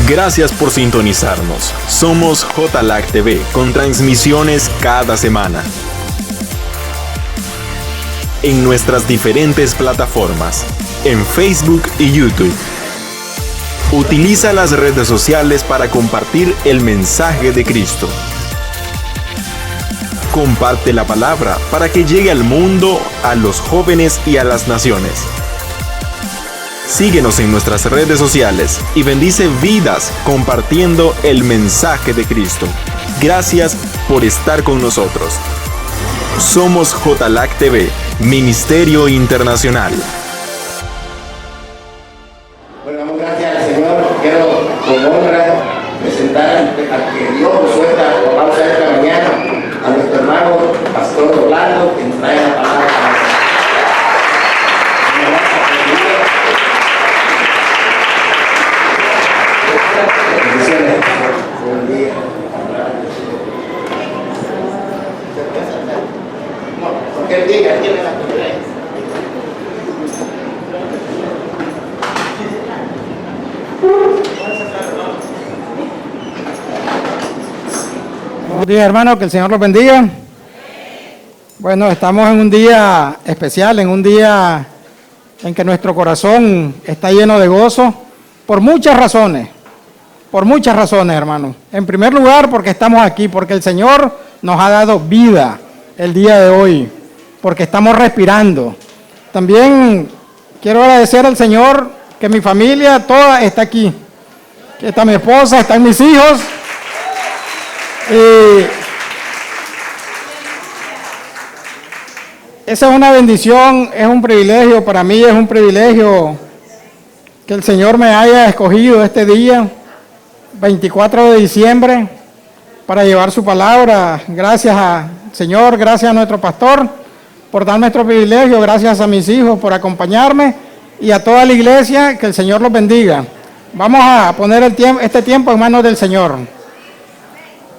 Gracias por sintonizarnos. Somos JLAC TV con transmisiones cada semana en nuestras diferentes plataformas, en Facebook y YouTube. Utiliza las redes sociales para compartir el mensaje de Cristo. Comparte la palabra para que llegue al mundo, a los jóvenes y a las naciones. Síguenos en nuestras redes sociales y bendice vidas compartiendo el mensaje de Cristo. Gracias por estar con nosotros. Somos JLAC TV, Ministerio Internacional. Bueno, damos gracias al Señor. Quiero con honra presentar al que Dios nos suelta por pausa esta mañana a nuestro hermano Pastor Orlando, quien trae la palabra para nosotros. Bendiciones. Buen día. No, porque él diga, tiene la primera. Buenos días, hermanos, que el Señor los bendiga. Bueno, estamos en un día especial, en un día en que nuestro corazón está lleno de gozo por muchas razones, hermanos. En primer lugar, porque estamos aquí, porque el Señor nos ha dado vida el día de hoy, porque estamos respirando. También quiero agradecer al Señor que mi familia toda está aquí, que está mi esposa, están mis hijos. Esa es una bendición, es un privilegio, para mí es un privilegio que el Señor me haya escogido este día, 24 de diciembre, para llevar su palabra. Gracias al Señor, gracias a nuestro pastor por dar nuestro privilegio, gracias a mis hijos por acompañarme y a toda la iglesia, que el Señor los bendiga. Vamos a poner este tiempo en manos del Señor.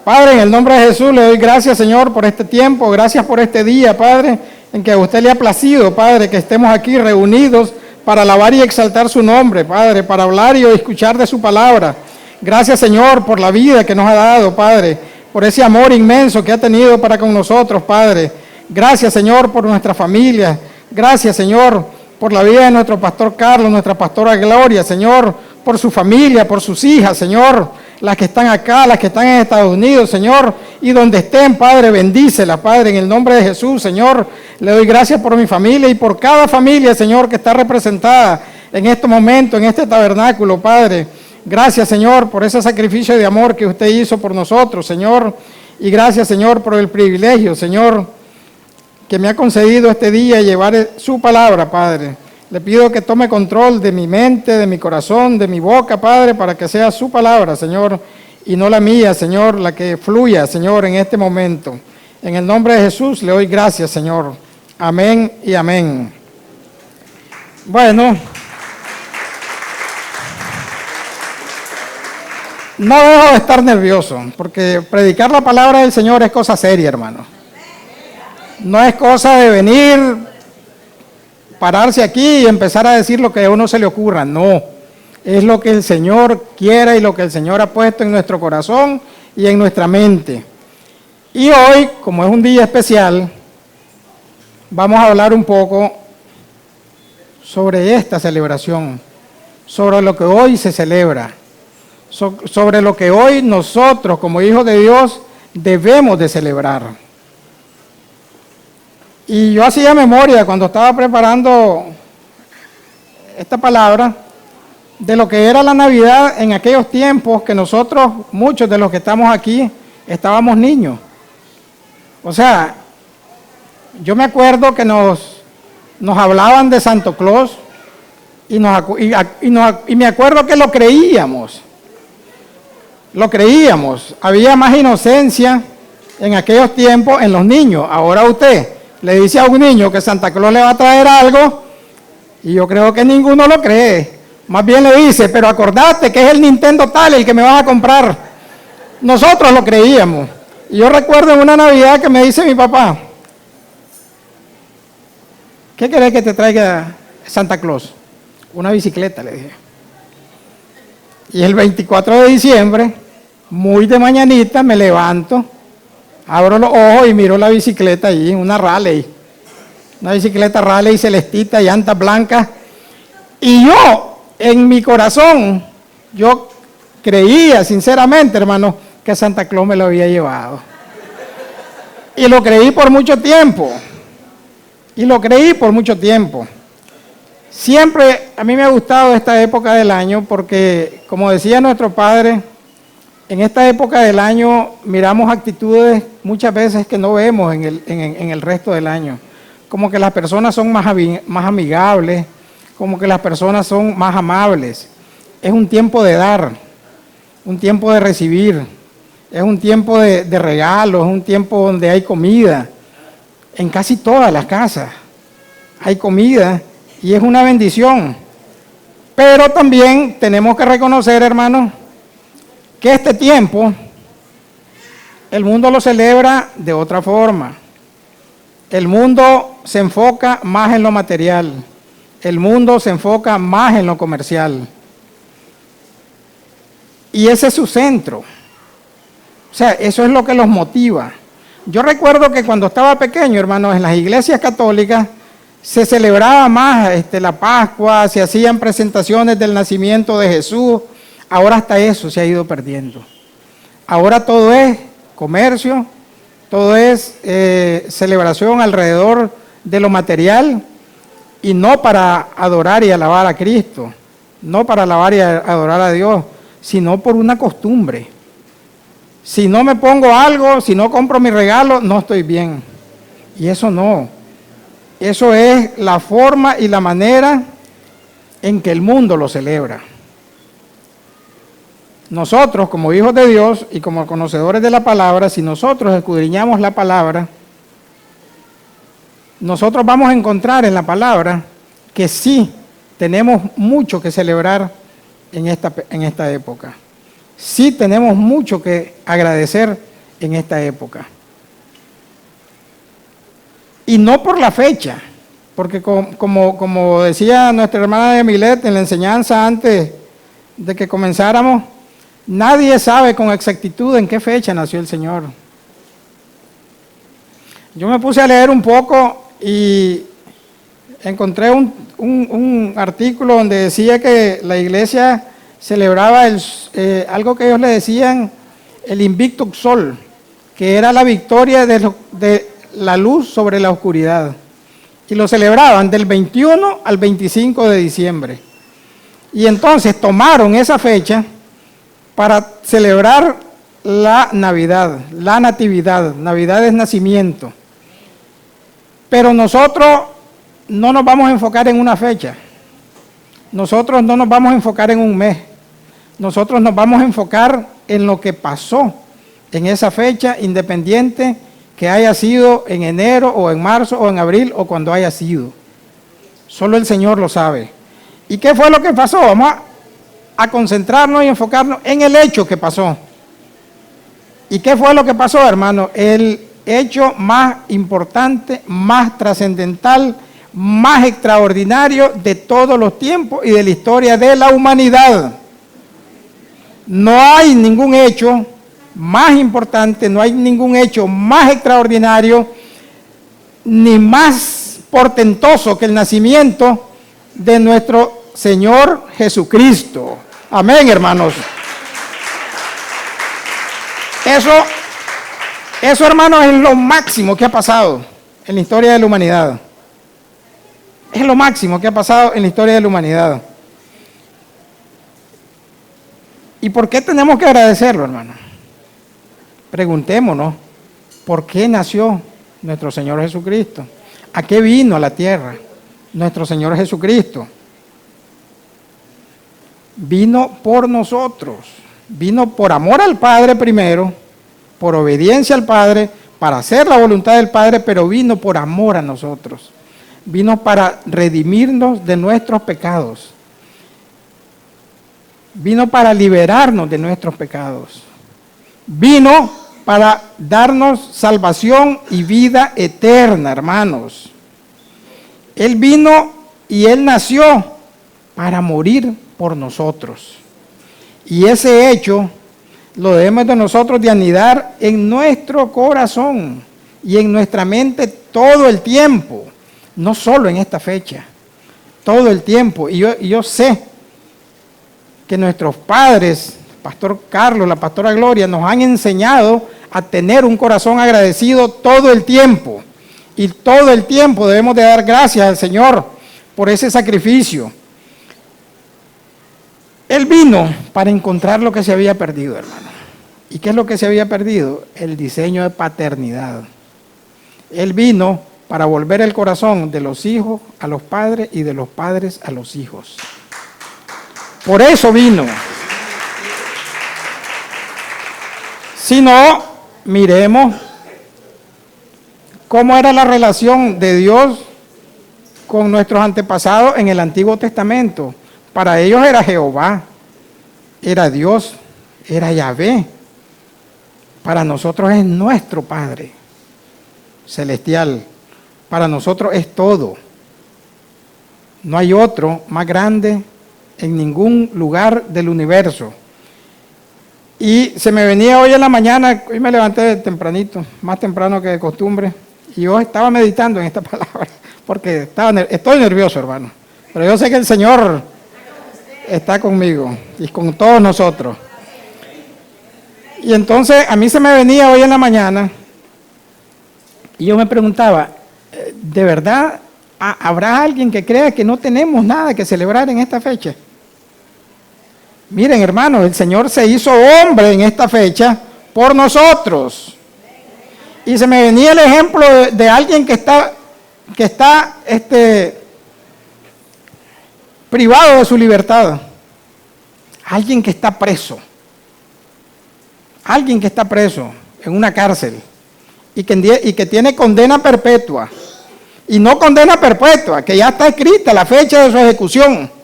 Padre, en el nombre de Jesús le doy gracias, Señor, por este tiempo, gracias por este día, Padre, en que a usted le ha placido, Padre, que estemos aquí reunidos para alabar y exaltar su nombre, Padre, para hablar y escuchar de su palabra. Gracias, Señor, por la vida que nos ha dado, Padre, por ese amor inmenso que ha tenido para con nosotros, Padre. Gracias, Señor, por nuestra familia. Gracias, Señor, por la vida de nuestro pastor Carlos, nuestra pastora Gloria, Señor, por su familia, por sus hijas, Señor, las que están acá, las que están en Estados Unidos, Señor, y donde estén, Padre, bendícelas, Padre, en el nombre de Jesús, Señor. Le doy gracias por mi familia y por cada familia, Señor, que está representada en este momento, en este tabernáculo, Padre. Gracias, Señor, por ese sacrificio de amor que usted hizo por nosotros, Señor, y gracias, Señor, por el privilegio, Señor, que me ha concedido este día llevar su palabra, Padre. Le pido que tome control de mi mente, de mi corazón, de mi boca, Padre, para que sea su palabra, Señor, y no la mía, Señor, la que fluya, Señor, en este momento. En el nombre de Jesús le doy gracias, Señor. Amén y amén. Bueno, no dejo de estar nervioso, porque predicar la palabra del Señor es cosa seria, hermano. No es cosa de venir, pararse aquí y empezar a decir lo que a uno se le ocurra. No, es lo que el Señor quiera y lo que el Señor ha puesto en nuestro corazón y en nuestra mente. Y hoy, como es un día especial, vamos a hablar un poco sobre esta celebración, sobre lo que hoy se celebra, sobre lo que hoy nosotros como hijos de Dios debemos de celebrar. Y yo hacía memoria cuando estaba preparando esta palabra de lo que era la Navidad en aquellos tiempos que nosotros, muchos de los que estamos aquí, estábamos niños. O sea, yo me acuerdo que nos hablaban de Santo Claus y me acuerdo que lo creíamos. Había más inocencia en aquellos tiempos en los niños. Ahora usted le dice a un niño que Santa Claus le va a traer algo y yo creo que ninguno lo cree. Más bien le dice, pero acordate que es el Nintendo tal el que me vas a comprar. Nosotros lo creíamos. Y yo recuerdo en una Navidad que me dice mi papá, ¿qué querés que te traiga Santa Claus? Una bicicleta, le dije. Y el 24 de diciembre, muy de mañanita, me levanto, abro los ojos y miro la bicicleta allí, una Raleigh. Una bicicleta Raleigh celestita, llantas blancas. Y yo, en mi corazón, yo creía sinceramente, hermano, que Santa Claus me lo había llevado. Y lo creí por mucho tiempo. Siempre a mí me ha gustado esta época del año porque, como decía nuestro padre, en esta época del año miramos actitudes muchas veces que no vemos en el resto del año. Como que las personas son más amigables, como que las personas son más amables. Es un tiempo de dar, un tiempo de recibir, es un tiempo de regalos, es un tiempo donde hay comida. En casi todas las casas hay comida y es una bendición. Pero también tenemos que reconocer, hermanos, que este tiempo el mundo lo celebra de otra forma. El mundo se enfoca más en lo material. El mundo se enfoca más en lo comercial. Y ese es su centro. O sea, eso es lo que los motiva. Yo recuerdo que cuando estaba pequeño, hermanos, en las iglesias católicas se celebraba más la Pascua, se hacían presentaciones del nacimiento de Jesús. Ahora hasta eso se ha ido perdiendo. Ahora todo es comercio, todo es celebración alrededor de lo material y no para adorar y alabar a Cristo, no para alabar y adorar a Dios, sino por una costumbre. Si no me pongo algo, si no compro mi regalo, no estoy bien. Y eso no. Eso es la forma y la manera en que el mundo lo celebra. Nosotros, como hijos de Dios y como conocedores de la palabra, si nosotros escudriñamos la palabra, nosotros vamos a encontrar en la palabra que sí tenemos mucho que celebrar en esta época. Sí tenemos mucho que agradecer en esta época. Y no por la fecha, porque como decía nuestra hermana de Milet en la enseñanza antes de que comenzáramos, nadie sabe con exactitud en qué fecha nació el Señor. Yo me puse a leer un poco y encontré un artículo donde decía que la iglesia celebraba algo que ellos le decían el Invictus Sol, que era la victoria de la luz sobre la oscuridad. Y lo celebraban del 21 al 25 de diciembre. Y entonces tomaron esa fecha para celebrar la Navidad, la Natividad. Navidad es nacimiento. Pero nosotros no nos vamos a enfocar en una fecha. Nosotros no nos vamos a enfocar en un mes. Nosotros nos vamos a enfocar en lo que pasó en esa fecha, independiente que haya sido en enero o en marzo o en abril o cuando haya sido. Solo el Señor lo sabe. ¿Y qué fue lo que pasó? Vamos a concentrarnos y enfocarnos en el hecho que pasó. ¿Y qué fue lo que pasó, hermano? El hecho más importante, más trascendental, más extraordinario de todos los tiempos y de la historia de la humanidad. No hay ningún hecho más importante, no hay ningún hecho más extraordinario ni más portentoso que el nacimiento de nuestro Señor Jesucristo. Amén, hermanos. Eso, hermanos, es lo máximo que ha pasado en la historia de la humanidad. Es lo máximo que ha pasado en la historia de la humanidad. ¿Y por qué tenemos que agradecerlo, hermano? Preguntémonos, ¿por qué nació nuestro Señor Jesucristo? ¿A qué vino a la tierra nuestro Señor Jesucristo? Vino por nosotros, vino por amor al Padre primero, por obediencia al Padre, para hacer la voluntad del Padre, pero vino por amor a nosotros. Vino para redimirnos de nuestros pecados. Vino para liberarnos de nuestros pecados. Vino para darnos salvación y vida eterna, hermanos. Él vino y Él nació para morir por nosotros. Y ese hecho lo debemos de nosotros de anidar en nuestro corazón y en nuestra mente todo el tiempo, no solo en esta fecha, todo el tiempo. Y yo sé que nuestros padres, Pastor Carlos, la Pastora Gloria, nos han enseñado a tener un corazón agradecido todo el tiempo. Y todo el tiempo debemos de dar gracias al Señor por ese sacrificio. Él vino para encontrar lo que se había perdido, hermano. ¿Y qué es lo que se había perdido? El diseño de paternidad. Él vino para volver el corazón de los hijos a los padres y de los padres a los hijos. Por eso vino. Si no, miremos cómo era la relación de Dios con nuestros antepasados en el Antiguo Testamento. Para ellos era Jehová, era Dios, era Yahvé. Para nosotros es nuestro Padre celestial. Para nosotros es todo. No hay otro más grande en ningún lugar del universo. Y se me venía hoy en la mañana, hoy me levanté tempranito, más temprano que de costumbre, y yo estaba meditando en esta palabra, porque estoy nervioso, hermano. Pero yo sé que el Señor está conmigo y con todos nosotros. Y entonces a mí se me venía hoy en la mañana, y yo me preguntaba, ¿de verdad habrá alguien que crea que no tenemos nada que celebrar en esta fecha? Miren, hermanos, el Señor se hizo hombre en esta fecha por nosotros. Y se me venía el ejemplo de alguien que está privado de su libertad. Alguien que está preso. Alguien que está preso en una cárcel y que tiene condena perpetua. Y no condena perpetua, que ya está escrita la fecha de su ejecución.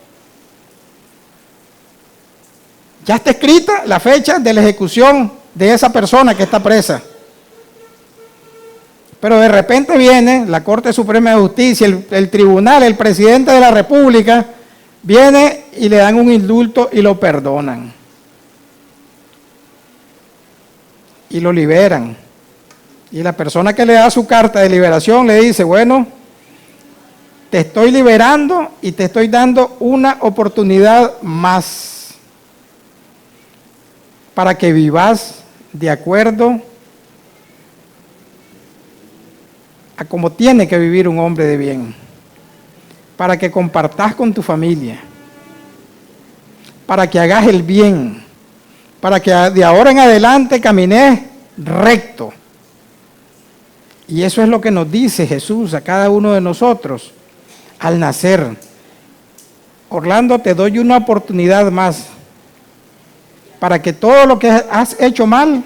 Ya está escrita la fecha de la ejecución de esa persona que está presa. Pero de repente viene la Corte Suprema de Justicia, el tribunal, el presidente de la República, viene y le dan un indulto y lo perdonan. Y lo liberan. Y la persona que le da su carta de liberación le dice, bueno, te estoy liberando y te estoy dando una oportunidad más para que vivas de acuerdo a cómo tiene que vivir un hombre de bien, para que compartas con tu familia, para que hagas el bien, para que de ahora en adelante camines recto. Y eso es lo que nos dice Jesús a cada uno de nosotros al nacer. Orlando, te doy una oportunidad más para que todo lo que has hecho mal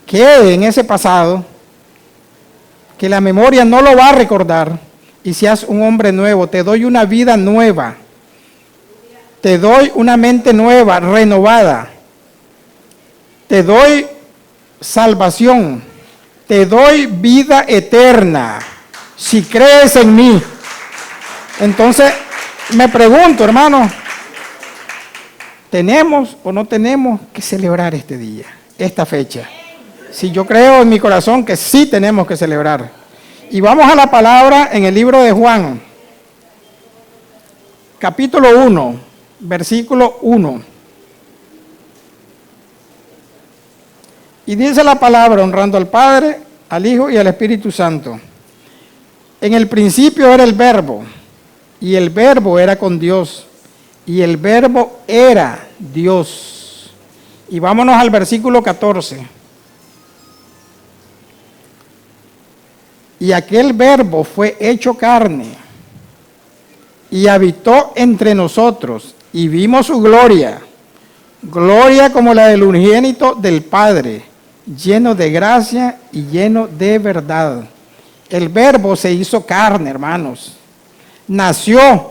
quede en ese pasado, que la memoria no lo va a recordar y seas un hombre nuevo. Te doy una vida nueva, te doy una mente nueva, renovada, te doy salvación, te doy vida eterna, si crees en mí. Entonces, me pregunto, hermano, ¿tenemos o no tenemos que celebrar este día, esta fecha? Si yo creo en mi corazón que sí tenemos que celebrar. Y vamos a la palabra en el libro de Juan, capítulo 1, versículo 1. Y dice la palabra, honrando al Padre, al Hijo y al Espíritu Santo. En el principio era el Verbo, y el Verbo era con Dios, y el Verbo era Dios. Y vámonos al versículo 14. Y aquel Verbo fue hecho carne, y habitó entre nosotros, y vimos su gloria, gloria como la del unigénito del Padre, lleno de gracia y lleno de verdad. El Verbo se hizo carne, hermanos. Nació,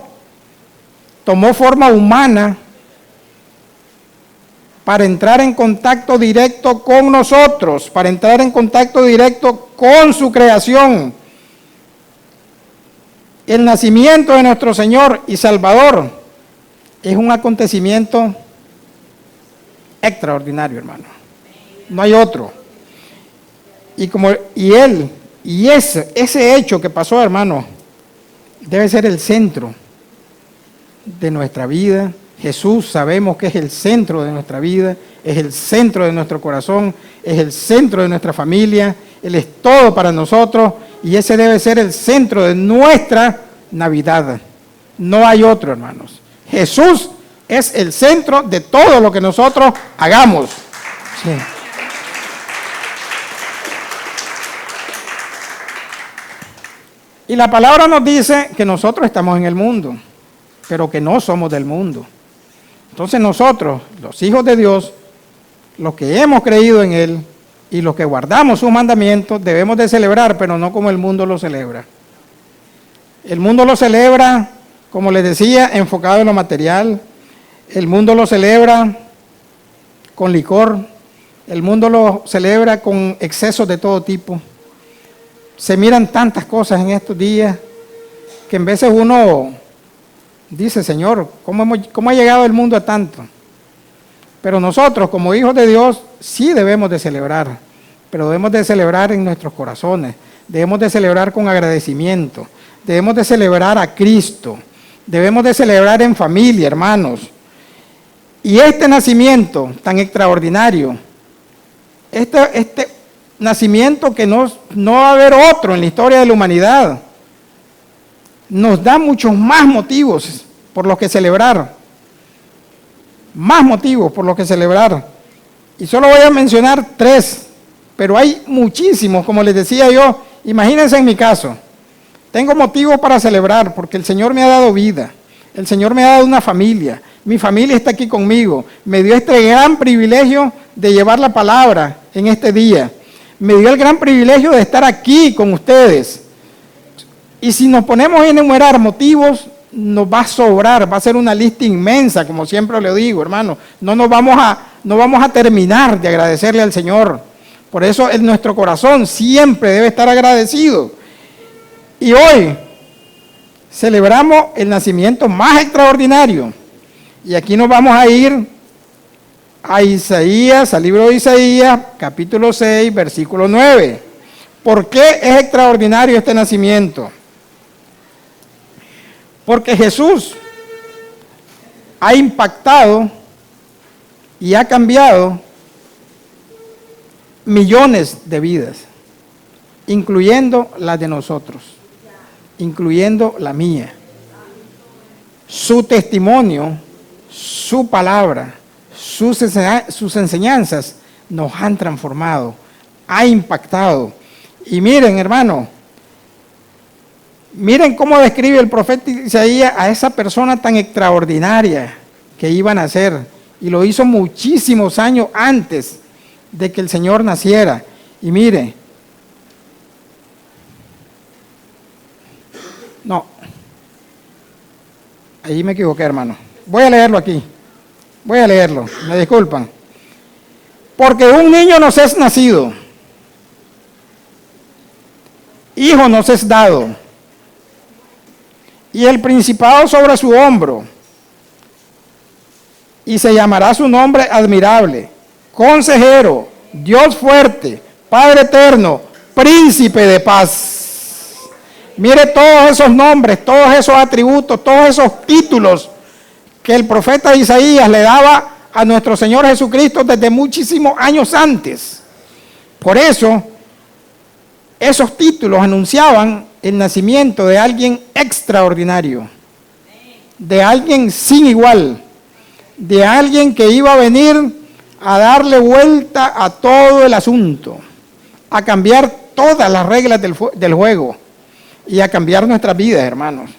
tomó forma humana para entrar en contacto directo con nosotros, para entrar en contacto directo con su creación. El nacimiento de nuestro Señor y Salvador es un acontecimiento extraordinario, hermano. No hay otro. Y ese hecho que pasó, hermano, debe ser el centro de nuestra vida. Jesús sabemos que es el centro de nuestra vida, es el centro de nuestro corazón, es el centro de nuestra familia, Él es todo para nosotros y ese debe ser el centro de nuestra Navidad. No hay otro, hermanos. Jesús es el centro de todo lo que nosotros hagamos. Sí. Y la palabra nos dice que nosotros estamos en el mundo, pero que no somos del mundo. Entonces nosotros, los hijos de Dios, los que hemos creído en Él y los que guardamos sus mandamientos, debemos de celebrar, pero no como el mundo lo celebra. El mundo lo celebra, como les decía, enfocado en lo material. El mundo lo celebra con licor. El mundo lo celebra con excesos de todo tipo. Se miran tantas cosas en estos días que en veces uno dice, Señor, ¿cómo ha llegado el mundo a tanto? Pero nosotros, como hijos de Dios, sí debemos de celebrar, pero debemos de celebrar en nuestros corazones, debemos de celebrar con agradecimiento, debemos de celebrar a Cristo, debemos de celebrar en familia, hermanos. Y este nacimiento tan extraordinario, este nacimiento que no va a haber otro en la historia de la humanidad, nos da muchos más motivos por los que celebrar. Más motivos por los que celebrar. Y solo voy a mencionar 3, pero hay muchísimos, como les decía yo. Imagínense en mi caso. Tengo motivos para celebrar porque el Señor me ha dado vida. El Señor me ha dado una familia. Mi familia está aquí conmigo. Me dio este gran privilegio de llevar la palabra en este día. Me dio el gran privilegio de estar aquí con ustedes. Y si nos ponemos a enumerar motivos, nos va a sobrar, va a ser una lista inmensa, como siempre le digo, hermano. No vamos a terminar de agradecerle al Señor. Por eso en nuestro corazón siempre debe estar agradecido. Y hoy celebramos el nacimiento más extraordinario. Y aquí nos vamos a ir a Isaías, al libro de Isaías, capítulo 6, versículo 9. ¿Por qué es extraordinario este nacimiento? Porque Jesús ha impactado y ha cambiado millones de vidas, incluyendo las de nosotros, incluyendo la mía. Su testimonio, su palabra, sus enseñanzas nos han transformado, ha impactado. Y miren, hermano, miren cómo describe el profeta Isaías a esa persona tan extraordinaria que iba a nacer. Y lo hizo muchísimos años antes de que el Señor naciera. Y mire, no, ahí me equivoqué, hermano. Voy a leerlo aquí. Voy a leerlo, me disculpan. Porque un niño nos es nacido, hijo nos es dado, y el principado sobre su hombro, y se llamará su nombre admirable, consejero, Dios fuerte, Padre eterno, príncipe de paz. Mire todos esos nombres, todos esos atributos, todos esos títulos que el profeta Isaías le daba a nuestro Señor Jesucristo desde muchísimos años antes. Por eso, esos títulos anunciaban el nacimiento de alguien extraordinario, de alguien sin igual, de alguien que iba a venir a darle vuelta a todo el asunto, a cambiar todas las reglas del juego y a cambiar nuestras vidas, hermanos,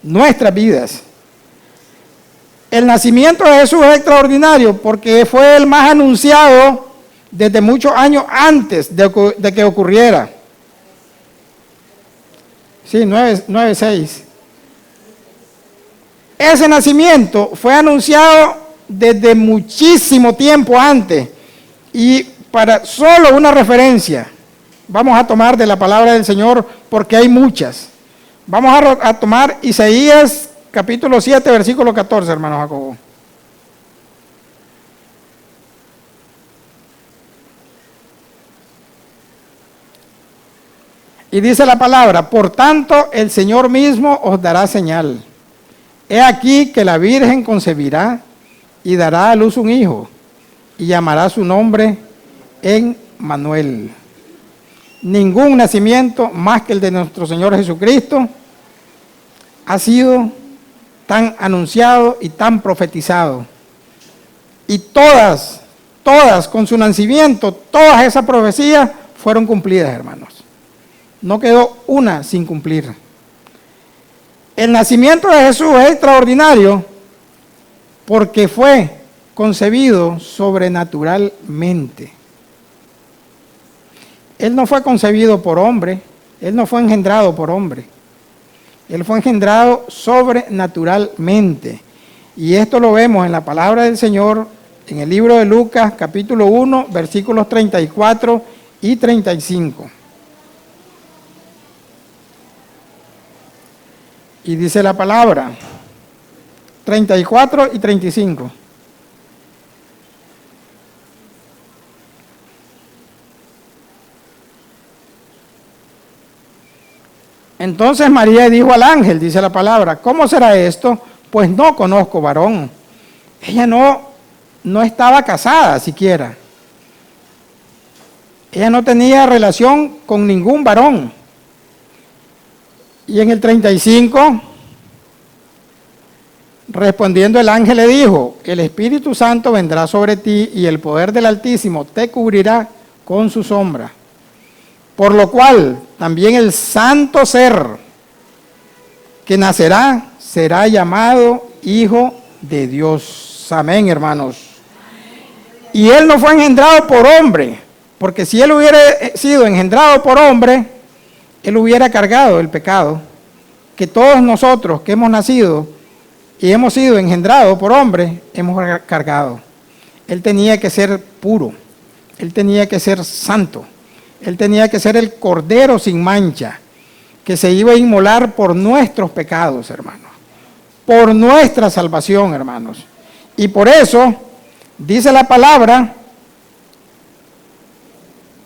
nuestras vidas. El nacimiento de Jesús es extraordinario porque fue el más anunciado desde muchos años antes de que ocurriera. Sí, 9:6. Ese nacimiento fue anunciado desde muchísimo tiempo antes. Y para solo una referencia, vamos a tomar de la palabra del Señor porque hay muchas. Vamos a tomar Isaías capítulo 7, versículo 14, hermano Jacobo. Y dice la palabra, por tanto, el Señor mismo os dará señal. He aquí que la Virgen concebirá y dará a luz un hijo, y llamará su nombre Emmanuel. Ningún nacimiento más que el de nuestro Señor Jesucristo ha sido tan anunciado y tan profetizado. Y todas con su nacimiento, todas esas profecías fueron cumplidas, hermanos. No quedó una sin cumplir. El nacimiento de Jesús es extraordinario porque fue concebido sobrenaturalmente. Él no fue concebido por hombre, Él no fue engendrado por hombre. Él fue engendrado sobrenaturalmente. Y esto lo vemos en la palabra del Señor, en el libro de Lucas, capítulo 1, versículos 34 y 35. Y dice la palabra, 34 y 35. Entonces María dijo al ángel, dice la palabra, ¿cómo será esto? Pues no conozco varón. Ella no estaba casada siquiera. Ella no tenía relación con ningún varón. Y en el 35, respondiendo el ángel le dijo, el Espíritu Santo vendrá sobre ti y el poder del Altísimo te cubrirá con su sombra. Por lo cual también el santo ser que nacerá será llamado Hijo de Dios. Amén, hermanos. Y él no fue engendrado por hombre, porque si él hubiera sido engendrado por hombre, él hubiera cargado el pecado que todos nosotros que hemos nacido y hemos sido engendrados por hombre, hemos cargado. Él tenía que ser puro, él tenía que ser santo, él tenía que ser el cordero sin mancha, que se iba a inmolar por nuestros pecados, hermanos, por nuestra salvación, hermanos. Y por eso, dice la palabra,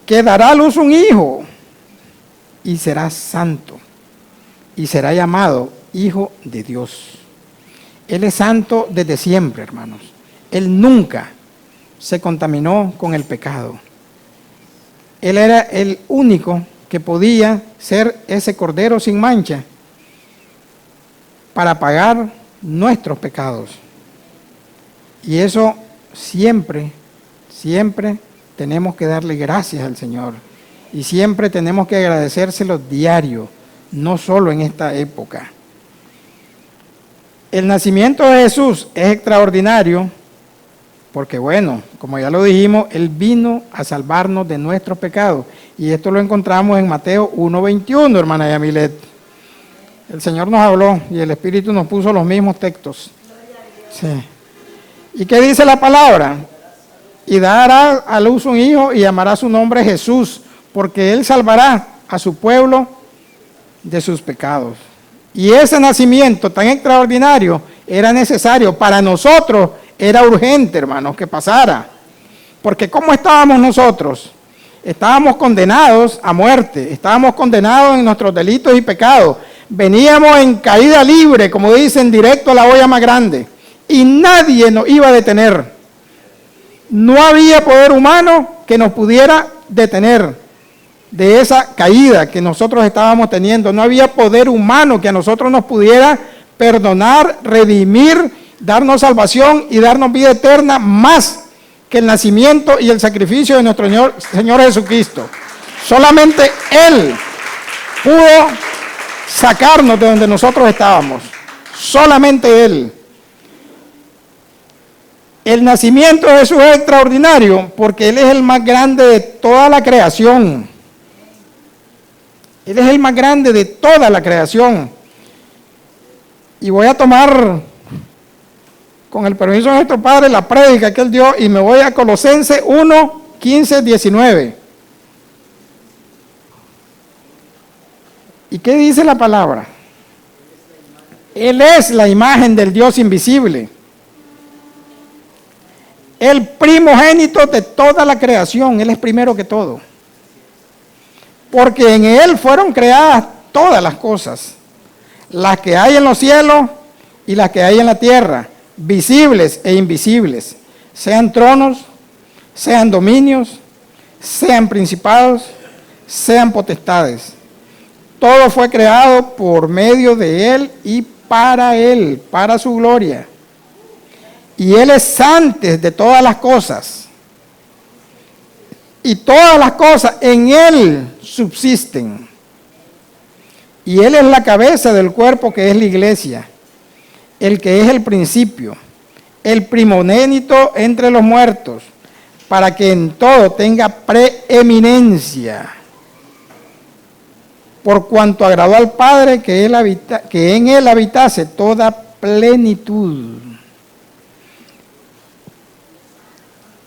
que dará a luz un hijo, y será santo, y será llamado Hijo de Dios. Él es santo desde siempre, hermanos. Él nunca se contaminó con el pecado. Él era el único que podía ser ese cordero sin mancha para pagar nuestros pecados. Y eso siempre tenemos que darle gracias al Señor. Y siempre tenemos que agradecérselo diario, no solo en esta época. El nacimiento de Jesús es extraordinario porque, bueno, como ya lo dijimos, Él vino a salvarnos de nuestros pecados. Y esto lo encontramos en Mateo 1:21, hermana Yamilet. El Señor nos habló y el Espíritu nos puso los mismos textos. Sí. ¿Y qué dice la palabra? Y dará a luz un hijo y llamará su nombre Jesús, porque Él salvará a su pueblo de sus pecados. Y ese nacimiento tan extraordinario era necesario. Para nosotros era urgente, hermanos, que pasara. Porque ¿cómo estábamos nosotros? Estábamos condenados a muerte, estábamos condenados en nuestros delitos y pecados. Veníamos en caída libre, como dicen, directo a la olla más grande. Y nadie nos iba a detener. No había poder humano que nos pudiera detener de esa caída que nosotros estábamos teniendo. No había poder humano que a nosotros nos pudiera perdonar, redimir, darnos salvación y darnos vida eterna más que el nacimiento y el sacrificio de nuestro Señor Jesucristo. Solamente Él pudo sacarnos de donde nosotros estábamos. Solamente Él. El nacimiento de Jesús es extraordinario porque Él es el más grande de toda la creación. Él es el más grande de toda la creación. Y voy a tomar, con el permiso de nuestro Padre, la prédica que Él dio y me voy a Colosenses 1, 15, 19. ¿Y qué dice la palabra? Él es la imagen del Dios invisible, el primogénito de toda la creación. Él es primero que todo. porque en Él fueron creadas todas las cosas, las que hay en los cielos y las que hay en la tierra, visibles e invisibles, sean tronos, sean dominios, sean principados, sean potestades. Todo fue creado por medio de Él y para Él, para su gloria. Y Él es antes de todas las cosas. Y todas las cosas en Él subsisten. Y Él es la cabeza del cuerpo que es la iglesia, el que es el principio, el primogénito entre los muertos, para que en todo tenga preeminencia. Por cuanto agradó al Padre que en Él habitase toda plenitud.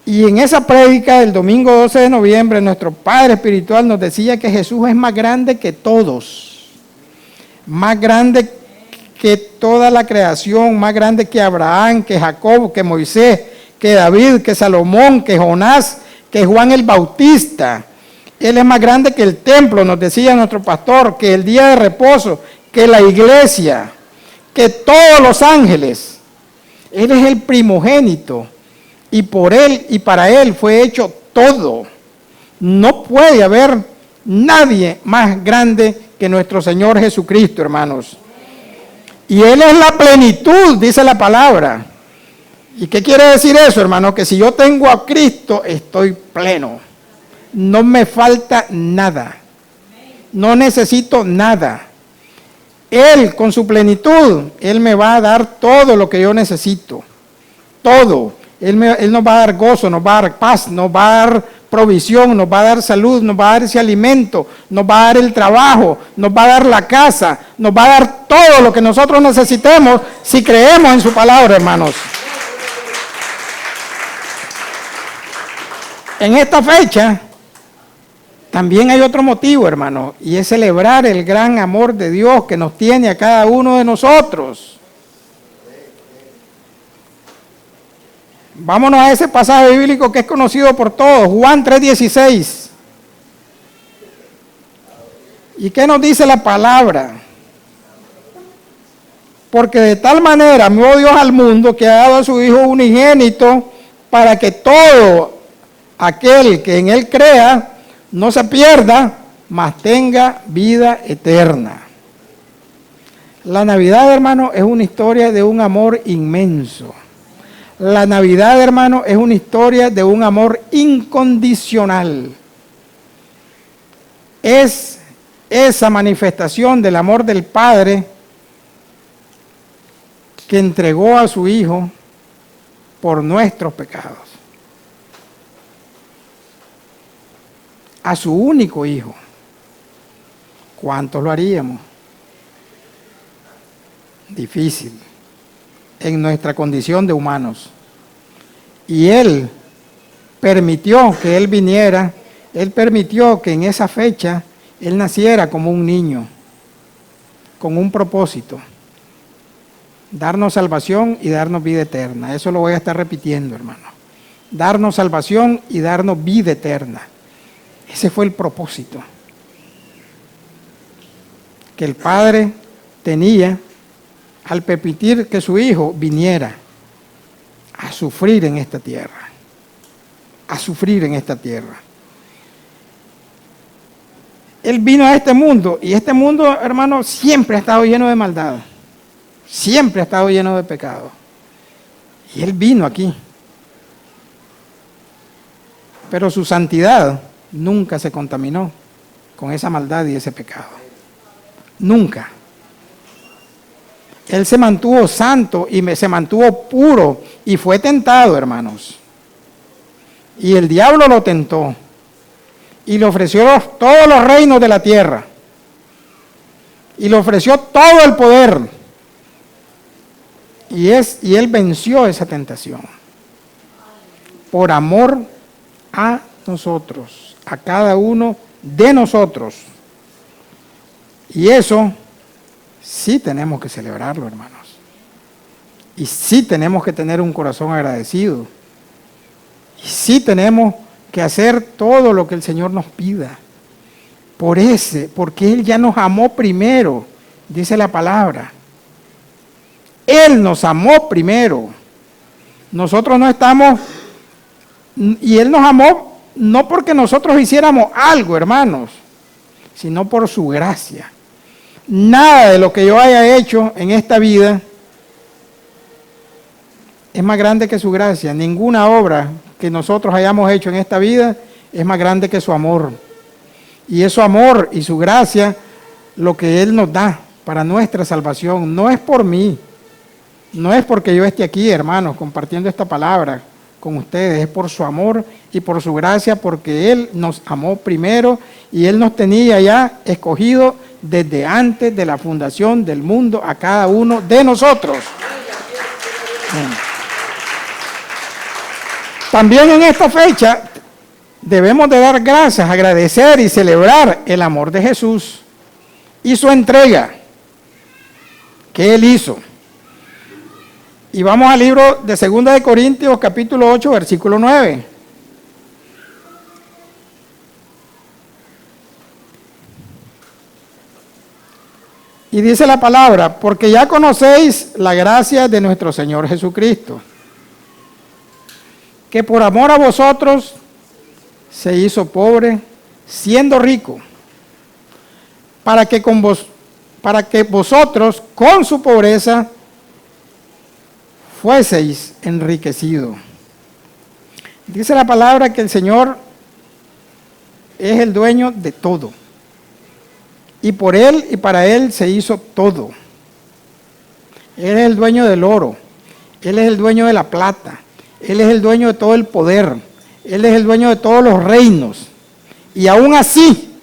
Y en esa prédica del domingo 12 de noviembre, nuestro Padre Espiritual nos decía que Jesús es más grande que todos, más grande que toda la creación, más grande que Abraham, que Jacob, que Moisés, que David, que Salomón, que Jonás, que Juan el Bautista. Él es más grande que el templo, nos decía nuestro pastor, que el día de reposo, que la iglesia, que todos los ángeles. Él es el primogénito. Y por Él y para Él fue hecho todo. No puede haber nadie más grande que nuestro Señor Jesucristo, hermanos. Y Él es la plenitud, dice la palabra. ¿Y qué quiere decir eso, hermano? Que si yo tengo a Cristo, estoy pleno. No me falta nada. No necesito nada. Él, con su plenitud, Él me va a dar todo lo que yo necesito. Todo. Él nos va a dar gozo, nos va a dar paz, nos va a dar provisión, nos va a dar salud, nos va a dar ese alimento, nos va a dar el trabajo, nos va a dar la casa, nos va a dar todo lo que nosotros necesitemos si creemos en su palabra, hermanos. En esta fecha también hay otro motivo, hermano, y es celebrar el gran amor de Dios que nos tiene a cada uno de nosotros. Vámonos a ese pasaje bíblico que es conocido por todos, Juan 3:16. ¿Y qué nos dice la palabra? Porque de tal manera amó Dios al mundo que ha dado a su Hijo unigénito para que todo aquel que en Él crea no se pierda, mas tenga vida eterna. La Navidad, hermano, es una historia de un amor inmenso. La Navidad, hermano, es una historia de un amor incondicional. Es esa manifestación del amor del Padre que entregó a su Hijo por nuestros pecados. A su único Hijo. ¿Cuántos lo haríamos? Difícil. En nuestra condición de humanos. Y Él permitió que Él viniera, Él permitió que en esa fecha Él naciera como un niño, con un propósito, darnos salvación y darnos vida eterna. Eso lo voy a estar repitiendo, hermano. Darnos salvación y darnos vida eterna. Ese fue el propósito que el Padre tenía al permitir que su Hijo viniera a sufrir en esta tierra, a sufrir en esta tierra. Él vino a este mundo y este mundo, hermano, siempre ha estado lleno de maldad, siempre ha estado lleno de pecado. Y Él vino aquí, pero su santidad nunca se contaminó con esa maldad y ese pecado. Nunca. Él se mantuvo santo y se mantuvo puro y fue tentado, hermanos. Y el diablo lo tentó y le ofreció todos los reinos de la tierra y le ofreció todo el poder. Y él venció esa tentación por amor a nosotros, a cada uno de nosotros. Y eso sí tenemos que celebrarlo, hermanos. Y sí tenemos que tener un corazón agradecido. Y sí tenemos que hacer todo lo que el Señor nos pida. porque Él ya nos amó primero, dice la palabra. Él nos amó primero. Nosotros no estamos, y Él nos amó no porque nosotros hiciéramos algo, hermanos, sino por su gracia. Nada de lo que yo haya hecho en esta vida es más grande que su gracia. Ninguna obra que nosotros hayamos hecho en esta vida es más grande que su amor. Y es su amor y su gracia lo que Él nos da para nuestra salvación. No es por mí, no es porque yo esté aquí, hermanos, compartiendo esta palabra con ustedes. Es por su amor y por su gracia, porque Él nos amó primero y Él nos tenía ya escogido desde antes de la fundación del mundo a cada uno de nosotros. También en esta fecha debemos de dar gracias, agradecer y celebrar el amor de Jesús y su entrega que Él hizo. Y vamos al libro de 2 de Corintios, capítulo 8, versículo 9. Y dice la palabra, porque ya conocéis la gracia de nuestro Señor Jesucristo, que por amor a vosotros se hizo pobre, siendo rico, para que vosotros con su pobreza fueseis enriquecidos. Dice la palabra que el Señor es el dueño de todo. Y por Él y para Él se hizo todo. Él es el dueño del oro. Él es el dueño de la plata. Él es el dueño de todo el poder. Él es el dueño de todos los reinos. Y aún así,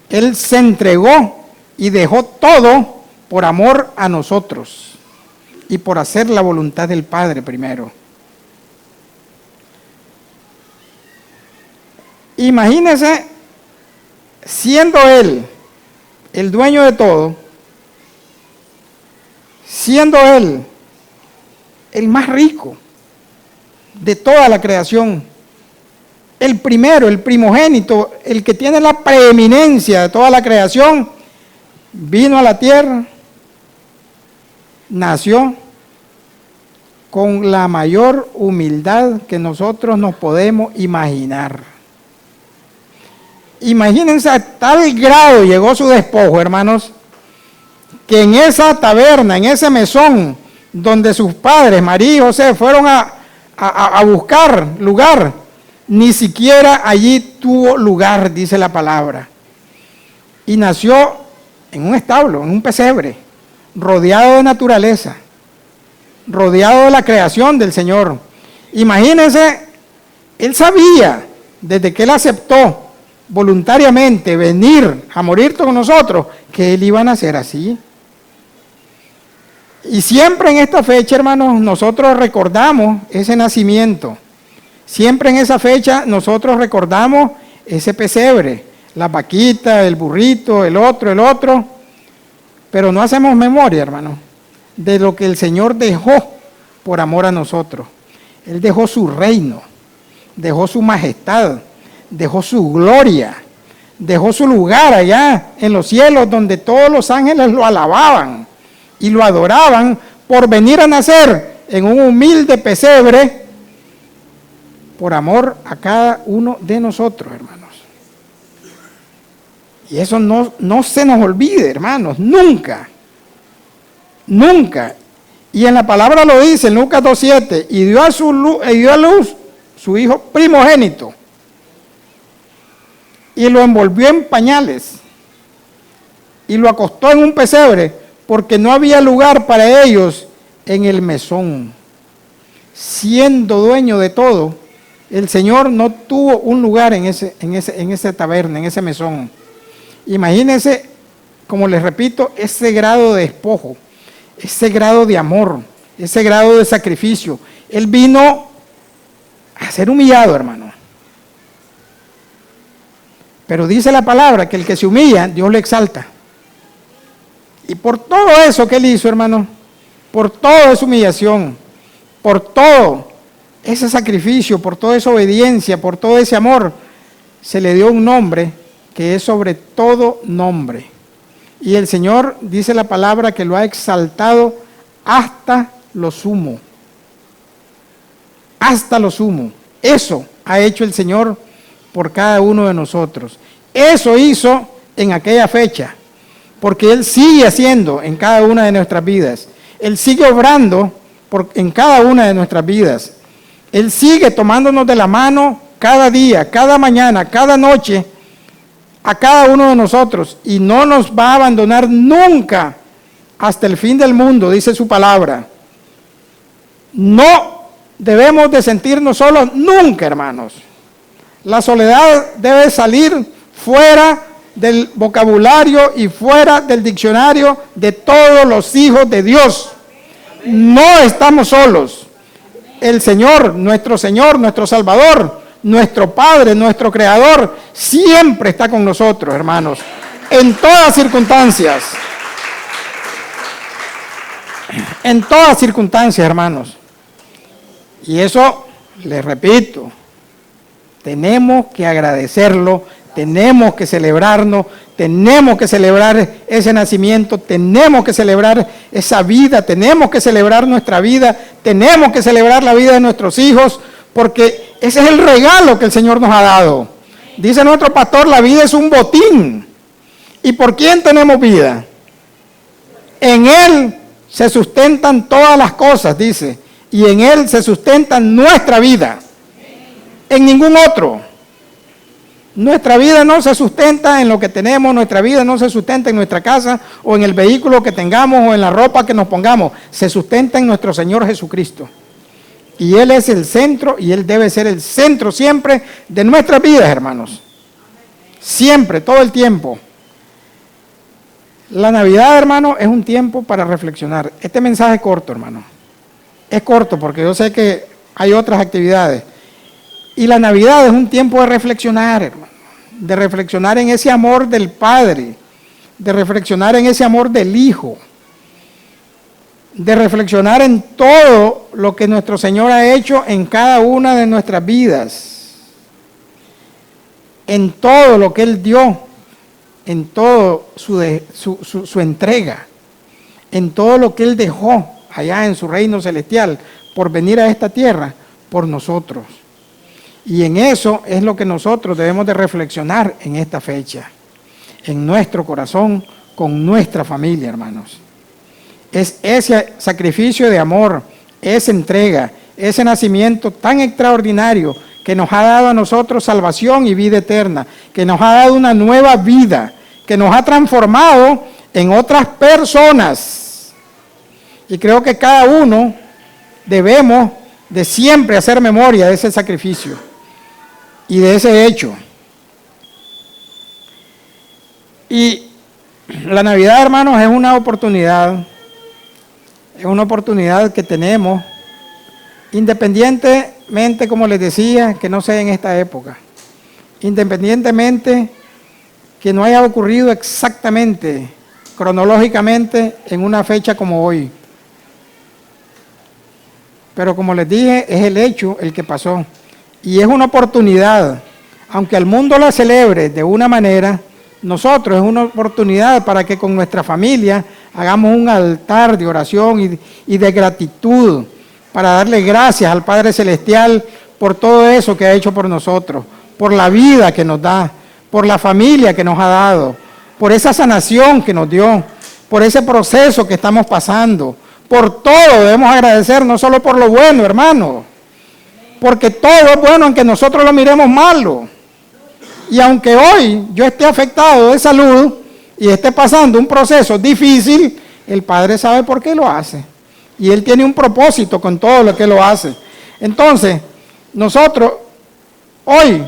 Él se entregó y dejó todo por amor a nosotros y por hacer la voluntad del Padre primero. Imagínense, siendo Él el dueño de todo, siendo Él el más rico de toda la creación, el primero, el primogénito, el que tiene la preeminencia de toda la creación, vino a la tierra, nació con la mayor humildad que nosotros nos podemos imaginar. Imagínense, a tal grado llegó su despojo, hermanos, que en esa taberna, en ese mesón, donde sus padres, María y José, fueron a buscar lugar, ni siquiera allí tuvo lugar, dice la palabra. Y nació en un establo, en un pesebre, rodeado de naturaleza, rodeado de la creación del Señor. Imagínense, Él sabía, desde que Él aceptó voluntariamente venir a morir con nosotros, que Él iba a nacer así. Y siempre en esta fecha, hermanos, nosotros recordamos ese nacimiento. Siempre en esa fecha nosotros recordamos ese pesebre, la vaquita, el burrito, el otro, pero no hacemos memoria, hermanos, de lo que el Señor dejó por amor a nosotros. Él dejó su reino, dejó su majestad, dejó su gloria, dejó su lugar allá en los cielos, donde todos los ángeles lo alababan y lo adoraban por venir a nacer en un humilde pesebre por amor a cada uno de nosotros, hermanos. Y eso no se nos olvide, hermanos, nunca, nunca. Y en la palabra lo dice en Lucas 2:7, y dio a luz su hijo primogénito, y lo envolvió en pañales, y lo acostó en un pesebre, porque no había lugar para ellos en el mesón. Siendo dueño de todo, el Señor no tuvo un lugar en esa taberna, en ese mesón. Imagínense, como les repito, ese grado de despojo, ese grado de amor, ese grado de sacrificio. Él vino a ser humillado, hermano. Pero dice la palabra que el que se humilla, Dios lo exalta. Y por todo eso que Él hizo, hermano, por toda esa humillación, por todo ese sacrificio, por toda esa obediencia, por todo ese amor, se le dio un nombre que es sobre todo nombre. Y el Señor, dice la palabra, que lo ha exaltado hasta lo sumo. Hasta lo sumo. Eso ha hecho el Señor por cada uno de nosotros. Eso hizo en aquella fecha, porque Él sigue haciendo en cada una de nuestras vidas. Él sigue obrando en cada una de nuestras vidas. Él sigue tomándonos de la mano cada día, cada mañana, cada noche, a cada uno de nosotros, y no nos va a abandonar nunca hasta el fin del mundo, dice su palabra. No debemos de sentirnos solos nunca, hermanos. La soledad debe salir fuera del vocabulario y fuera del diccionario de todos los hijos de Dios. No estamos solos. El Señor, nuestro Salvador, nuestro Padre, nuestro Creador, siempre está con nosotros, hermanos, en todas circunstancias. En todas circunstancias, hermanos. Y eso, les repito, tenemos que agradecerlo, tenemos que celebrarnos, tenemos que celebrar ese nacimiento, tenemos que celebrar esa vida, tenemos que celebrar nuestra vida, tenemos que celebrar la vida de nuestros hijos, porque ese es el regalo que el Señor nos ha dado. Dice nuestro pastor, la vida es un botín. ¿Y por quién tenemos vida? En Él se sustentan todas las cosas, dice, y en Él se sustenta nuestra vida. En ningún otro. Nuestra vida no se sustenta en lo que tenemos, nuestra vida no se sustenta en nuestra casa o en el vehículo que tengamos o en la ropa que nos pongamos. Se sustenta en nuestro Señor Jesucristo. Y Él es el centro y Él debe ser el centro siempre de nuestras vidas, hermanos. Siempre, todo el tiempo. La Navidad, hermano, es un tiempo para reflexionar. Este mensaje es corto, hermano. Es corto porque yo sé que hay otras actividades. Y la Navidad es un tiempo de reflexionar, hermano. De reflexionar en ese amor del Padre. De reflexionar en ese amor del Hijo. De reflexionar en todo lo que nuestro Señor ha hecho en cada una de nuestras vidas. En todo lo que Él dio. En todo su entrega. En todo lo que Él dejó allá en su reino celestial por venir a esta tierra por nosotros. Y en eso es lo que nosotros debemos de reflexionar en esta fecha, en nuestro corazón, con nuestra familia, hermanos. Es ese sacrificio de amor, esa entrega, ese nacimiento tan extraordinario que nos ha dado a nosotros salvación y vida eterna, que nos ha dado una nueva vida, que nos ha transformado en otras personas. Y creo que cada uno debemos de siempre hacer memoria de ese sacrificio y de ese hecho. Y la Navidad, hermanos, es una oportunidad que tenemos, independientemente, como les decía, que no sea en esta época, independientemente que no haya ocurrido exactamente, cronológicamente, en una fecha como hoy. Pero como les dije, es el hecho el que pasó. Y es una oportunidad, aunque el mundo la celebre de una manera, nosotros es una oportunidad para que con nuestra familia hagamos un altar de oración y de gratitud, para darle gracias al Padre Celestial por todo eso que ha hecho por nosotros, por la vida que nos da, por la familia que nos ha dado, por esa sanación que nos dio, por ese proceso que estamos pasando. Por todo debemos agradecer, no solo por lo bueno, hermano, porque todo es bueno aunque nosotros lo miremos malo. Y aunque hoy yo esté afectado de salud y esté pasando un proceso difícil, el Padre sabe por qué lo hace. Y Él tiene un propósito con todo lo que lo hace. Entonces, nosotros hoy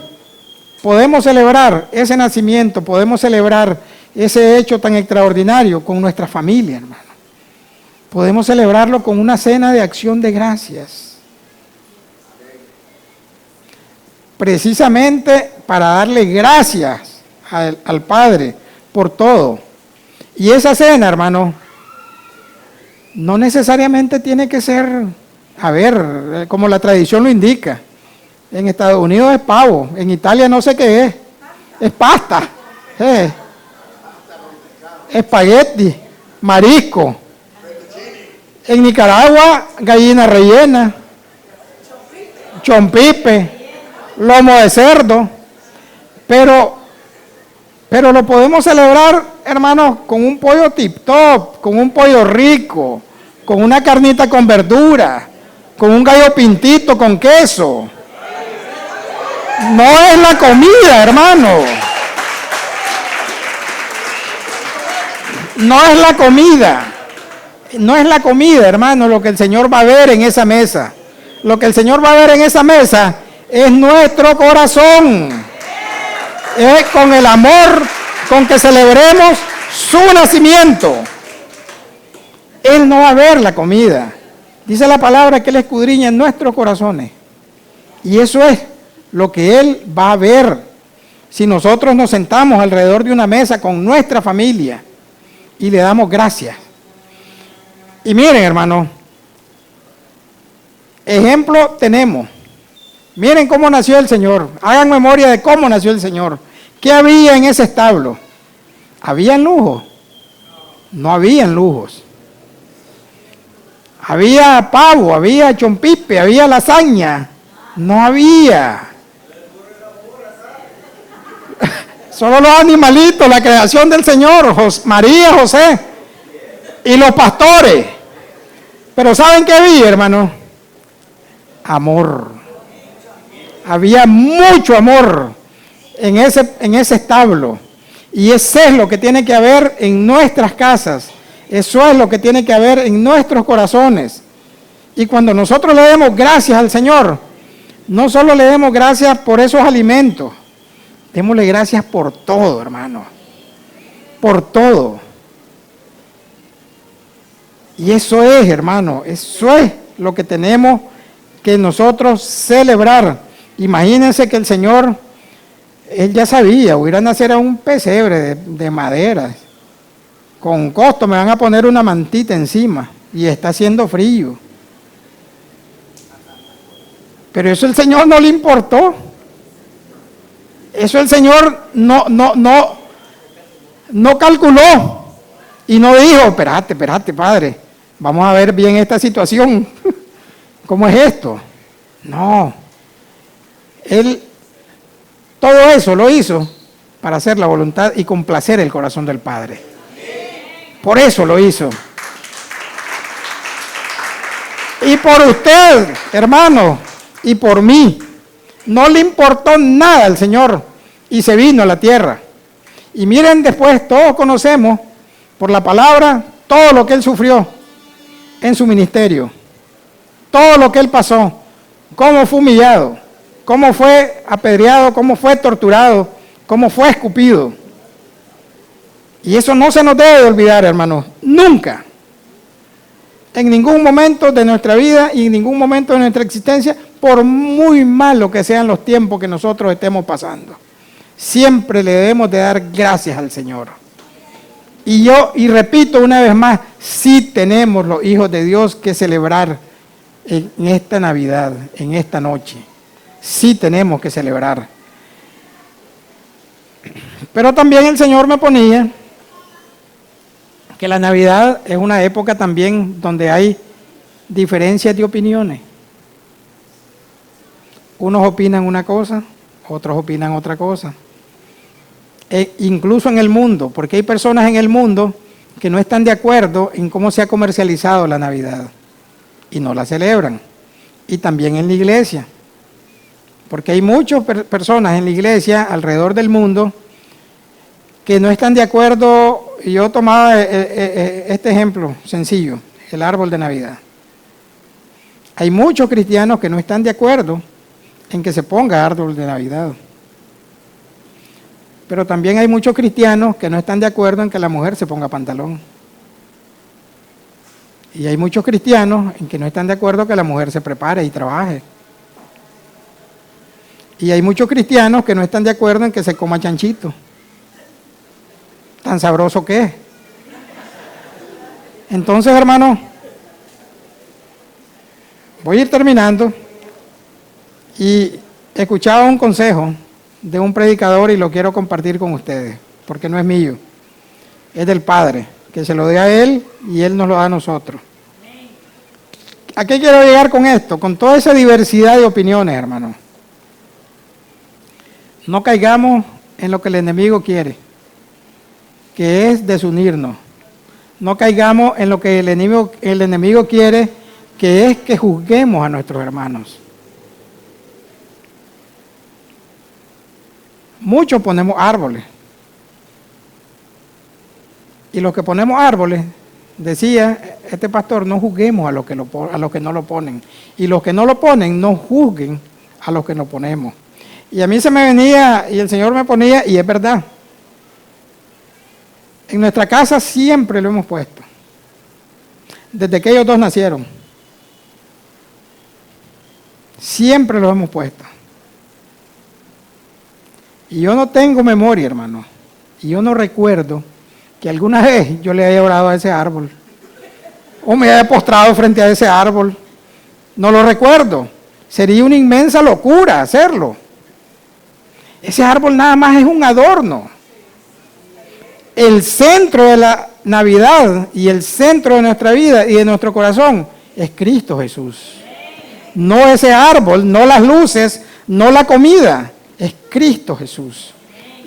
podemos celebrar ese nacimiento, podemos celebrar ese hecho tan extraordinario con nuestra familia, hermano. Podemos celebrarlo con una cena de acción de gracias. Precisamente para darle gracias al Padre por todo. Y esa cena, hermano, no necesariamente tiene que ser, como la tradición lo indica. En Estados Unidos es pavo, en Italia no sé qué es pasta. espagueti, marisco. En Nicaragua, gallina rellena, chompipe, lomo de cerdo. Pero lo podemos celebrar, hermanos, con un pollo tip top, con un pollo rico, con una carnita con verdura, con un gallo pintito con queso. No es la comida, hermano. No es la comida. No es la comida, hermano, lo que el Señor va a ver en esa mesa. Lo que el Señor va a ver en esa mesa es nuestro corazón. Es con el amor con que celebremos su nacimiento. Él no va a ver la comida. Dice la palabra que Él escudriña en nuestros corazones. Y eso es lo que Él va a ver si nosotros nos sentamos alrededor de una mesa con nuestra familia y le damos gracias. Y miren, hermano, ejemplo tenemos. Miren cómo nació el Señor. Hagan memoria de cómo nació el Señor. ¿Qué había en ese establo? ¿Habían lujos? No habían lujos. Había pavo, había chompipe, había lasaña. No había. Solo los animalitos, la creación del Señor, María, José y los pastores. Pero ¿saben qué había, hermano? Amor. Había mucho amor en ese establo. Y eso es lo que tiene que haber en nuestras casas. Eso es lo que tiene que haber en nuestros corazones. Y cuando nosotros le demos gracias al Señor, no solo le demos gracias por esos alimentos, démosle gracias por todo, hermano. Por todo. Y eso es, hermano, eso es lo que tenemos que nosotros celebrar. Imagínense que el Señor, Él ya sabía, voy a ir a nacer a un pesebre de madera. Con costo me van a poner una mantita encima y está haciendo frío. Pero eso el Señor no le importó. Eso el Señor no calculó y no dijo, espérate, Padre, vamos a ver bien esta situación. ¿Cómo es esto? No. Él todo eso lo hizo para hacer la voluntad y complacer el corazón del Padre. Por eso lo hizo. Y por usted, hermano, y por mí, no le importó nada al Señor y se vino a la tierra. Y miren después, todos conocemos por la palabra todo lo que Él sufrió en su ministerio, todo lo que Él pasó, cómo fue humillado, cómo fue apedreado, cómo fue torturado, cómo fue escupido. Y eso no se nos debe de olvidar, hermanos, nunca. En ningún momento de nuestra vida y en ningún momento de nuestra existencia, por muy malo que sean los tiempos que nosotros estemos pasando. Siempre le debemos de dar gracias al Señor. Y repito una vez más, sí tenemos los hijos de Dios que celebrar en esta Navidad, en esta noche. Sí tenemos que celebrar. Pero también el Señor me ponía que la Navidad es una época también donde hay diferencias de opiniones. Unos opinan una cosa, otros opinan otra cosa. Incluso en el mundo, porque hay personas en el mundo que no están de acuerdo en cómo se ha comercializado la Navidad y no la celebran. Y también en la iglesia, porque hay muchas personas en la iglesia alrededor del mundo que no están de acuerdo. Y yo tomaba este ejemplo sencillo, el árbol de Navidad. Hay muchos cristianos que no están de acuerdo en que se ponga árbol de Navidad. Pero también hay muchos cristianos que no están de acuerdo en que la mujer se ponga pantalón. Y hay muchos cristianos en que no están de acuerdo que la mujer se prepare y trabaje. Y hay muchos cristianos que no están de acuerdo en que se coma chanchito. Tan sabroso que es. Entonces, hermano, voy a ir terminando y escuchaba un consejo de un predicador y lo quiero compartir con ustedes. porque no es mío, es del Padre, que se lo dé a Él y Él nos lo da a nosotros. ¿A qué quiero llegar con esto? Con toda esa diversidad de opiniones, hermano. No caigamos en lo que el enemigo quiere, que es desunirnos. No caigamos en lo que el enemigo quiere, que es que juzguemos a nuestros hermanos. Muchos ponemos árboles. Y los que ponemos árboles, decía este pastor, no juzguemos a los que no lo ponen. Y los que no lo ponen, no juzguen a los que lo ponemos. Y a mí se me venía, y el Señor me ponía, y es verdad. En nuestra casa siempre lo hemos puesto. Desde que ellos dos nacieron. Siempre lo hemos puesto. Y yo no tengo memoria, hermano. Y yo no recuerdo que alguna vez yo le haya orado a ese árbol. O me haya postrado frente a ese árbol. No lo recuerdo. Sería una inmensa locura hacerlo. Ese árbol nada más es un adorno. El centro de la Navidad y el centro de nuestra vida y de nuestro corazón es Cristo Jesús. No ese árbol, no las luces, no la comida, es Cristo Jesús.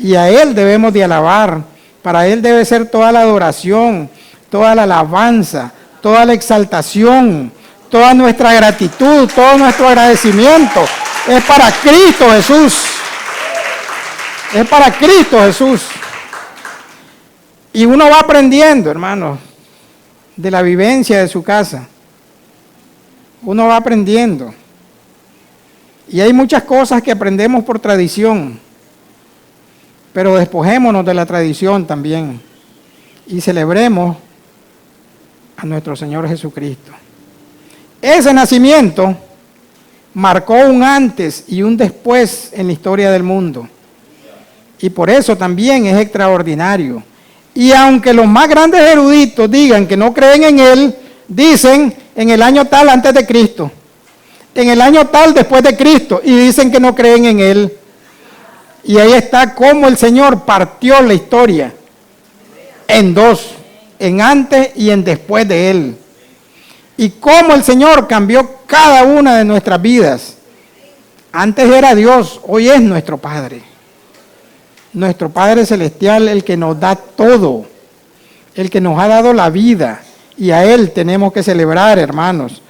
Y a Él debemos de alabar, para Él debe ser toda la adoración, toda la alabanza, toda la exaltación, toda nuestra gratitud, todo nuestro agradecimiento. Es para Cristo Jesús. Es para Cristo Jesús. Y uno va aprendiendo, hermanos, de la vivencia de su casa. Uno va aprendiendo. Y hay muchas cosas que aprendemos por tradición. Pero despojémonos de la tradición también. Y celebremos a nuestro Señor Jesucristo. Ese nacimiento marcó un antes y un después en la historia del mundo. Y por eso también es extraordinario. Y aunque los más grandes eruditos digan que no creen en Él, dicen en el año tal antes de Cristo, en el año tal después de Cristo, y dicen que no creen en Él. Y ahí está cómo el Señor partió la historia en dos, en antes y en después de Él. Y cómo el Señor cambió cada una de nuestras vidas. Antes era Dios, hoy es nuestro Padre. Nuestro Padre Celestial, el que nos da todo, el que nos ha dado la vida, y a Él tenemos que celebrar, hermanos.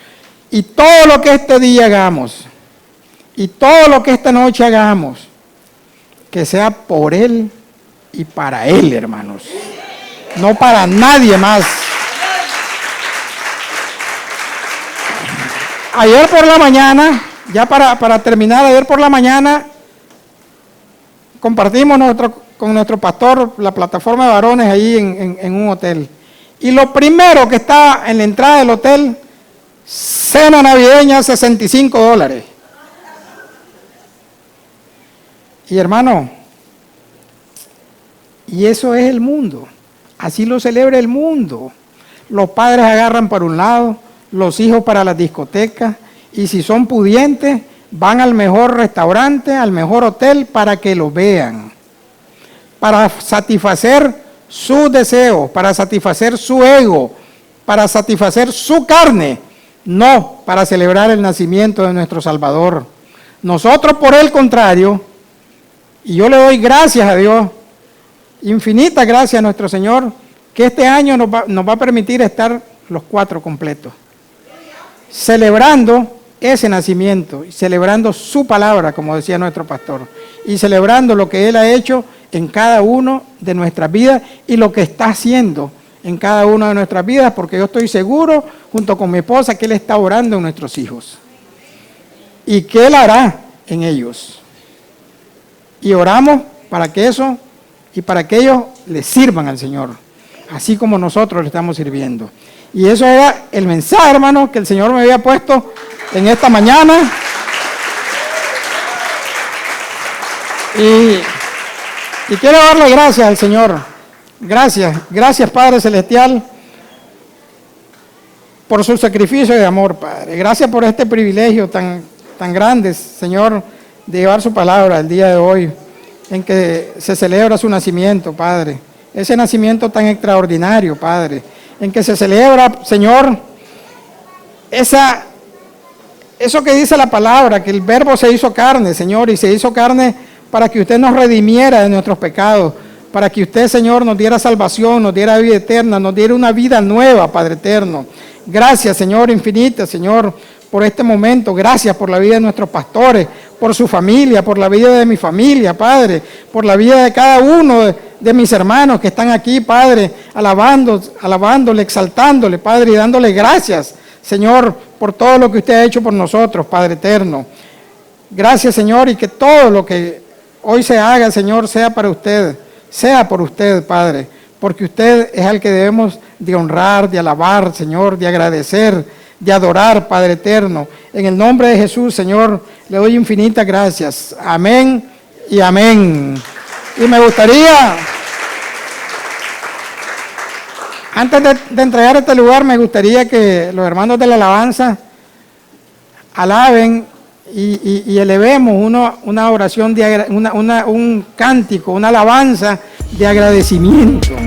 Y todo lo que este día hagamos, y todo lo que esta noche hagamos, que sea por Él y para Él, hermanos. No para nadie más. Ayer por la mañana, ya para terminar, ayer por la mañana, compartimos con nuestro pastor la plataforma de varones ahí en un hotel. Y lo primero que está en la entrada del hotel, cena navideña, $65. Y hermano, y eso es el mundo. Así lo celebra el mundo. Los padres agarran para un lado, los hijos para las discotecas, y si son pudientes, van al mejor restaurante, al mejor hotel para que lo vean. Para satisfacer sus deseos, para satisfacer su ego, para satisfacer su carne, no para celebrar el nacimiento de nuestro Salvador. Nosotros, por el contrario, y yo le doy gracias a Dios, infinitas gracias a nuestro Señor, que este año nos va a permitir estar los 4 completos, celebrando ese nacimiento, celebrando su palabra, como decía nuestro pastor, y celebrando lo que Él ha hecho en cada uno de nuestras vidas y lo que está haciendo en cada una de nuestras vidas, porque yo estoy seguro, junto con mi esposa, que Él está orando en nuestros hijos y que Él hará en ellos. Y oramos para que eso y para que ellos le sirvan al Señor, así como nosotros le estamos sirviendo. Y eso era el mensaje, hermano, que el Señor me había puesto en esta mañana. Y quiero darle gracias al Señor. Gracias Padre Celestial, por su sacrificio de amor, Padre. Gracias por este privilegio tan grande, Señor, de llevar su palabra el día de hoy. en que se celebra su nacimiento, Padre. Ese nacimiento tan extraordinario, Padre, en que se celebra, Señor, eso que dice la palabra, que el Verbo se hizo carne, Señor, y se hizo carne para que usted nos redimiera de nuestros pecados, para que usted, Señor, nos diera salvación, nos diera vida eterna, nos diera una vida nueva, Padre eterno. Gracias, Señor, infinita, Señor, por este momento. Gracias por la vida de nuestros pastores, por su familia, por la vida de mi familia, Padre, por la vida de cada uno de mis hermanos que están aquí, Padre, alabándole, exaltándole, Padre, y dándole gracias, Señor, por todo lo que usted ha hecho por nosotros, Padre eterno. Gracias, Señor, y que todo lo que hoy se haga, Señor, sea para usted, sea por usted, Padre, porque usted es al que debemos de honrar, de alabar, Señor, de agradecer, de adorar, Padre eterno. En el nombre de Jesús, Señor, le doy infinitas gracias. Amén y amén. Y me gustaría, antes de entregar este lugar, me gustaría que los hermanos de la alabanza alaben y elevemos una oración, un cántico, una alabanza de agradecimiento.